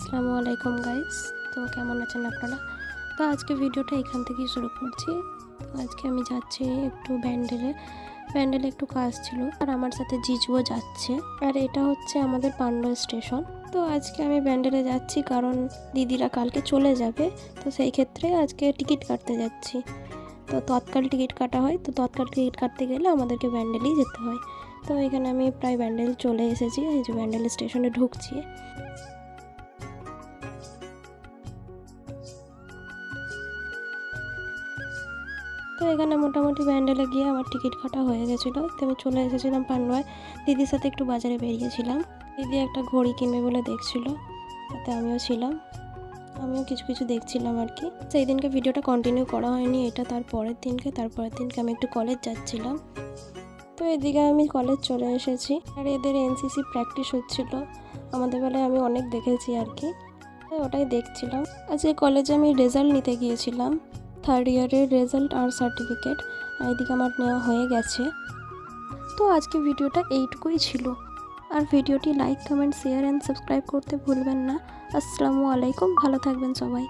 আসসালামু আলাইকুম গাইস। তো কেমন আছেন আপনারা? তো আজকে ভিডিওটা এখান থেকেই শুরু করছি। তো আজকে আমি যাচ্ছি একটু ব্যান্ডেলে একটু কাজ ছিল, আর আমার সাথে জিজুও যাচ্ছে। আর এটা হচ্ছে আমাদের পান্ডু স্টেশন। তো আজকে আমি ব্যান্ডেলে যাচ্ছি কারণ দিদিরা কালকে চলে যাবে। তো সেই ক্ষেত্রে আজকে টিকিট কাটতে যাচ্ছি। তো তৎকাল টিকিট কাটা হয়, তো তৎকাল টিকিট কাটতে গেলে আমাদেরকে ব্যান্ডেলেই যেতে হয়। তো এখানে আমি প্রায় ব্যান্ডেল চলে এসেছি, এই যে ব্যান্ডেল স্টেশনে ঢুকছি। তো এখানে মোটামুটি ব্যান্ডেলে গিয়ে আমার টিকিট কাটা হয়ে গেছিলো। তো আমি চলে এসেছিলাম পান্ডুয়ায়। দিদির সাথে একটু বাজারে বেরিয়েছিলাম। দিদি একটা ঘড়ি কিনবে বলে দেখছিল, তাতে আমিও ছিলাম। আমিও কিছু কিছু দেখছিলাম আর কি। সেই দিনকে ভিডিওটা কন্টিনিউ করা হয়নি, এটা তারপরের দিনকে আমি একটু কলেজ যাচ্ছিলাম। তো এদিকে আমি কলেজ চলে এসেছি, আর এদের এনসিসি প্র্যাকটিস হচ্ছিল। আমাদের বেলায় আমি অনেক দেখেছি আর কি, তো ওটাই দেখছিলাম। আজকে কলেজে আমি রেজাল্ট নিতে গিয়েছিলাম, থার্ড ইয়ারের রেজাল্ট আর সার্টিফিকেট। আর এদিকে আমার নেওয়া হয়ে গেছে। তো আজকে ভিডিওটা এইটুকুই ছিল। আর ভিডিওটি like, comment, share and subscribe করতে ভুলবেন না। আসসালামু আলাইকুম, ভালো থাকবেন সবাই।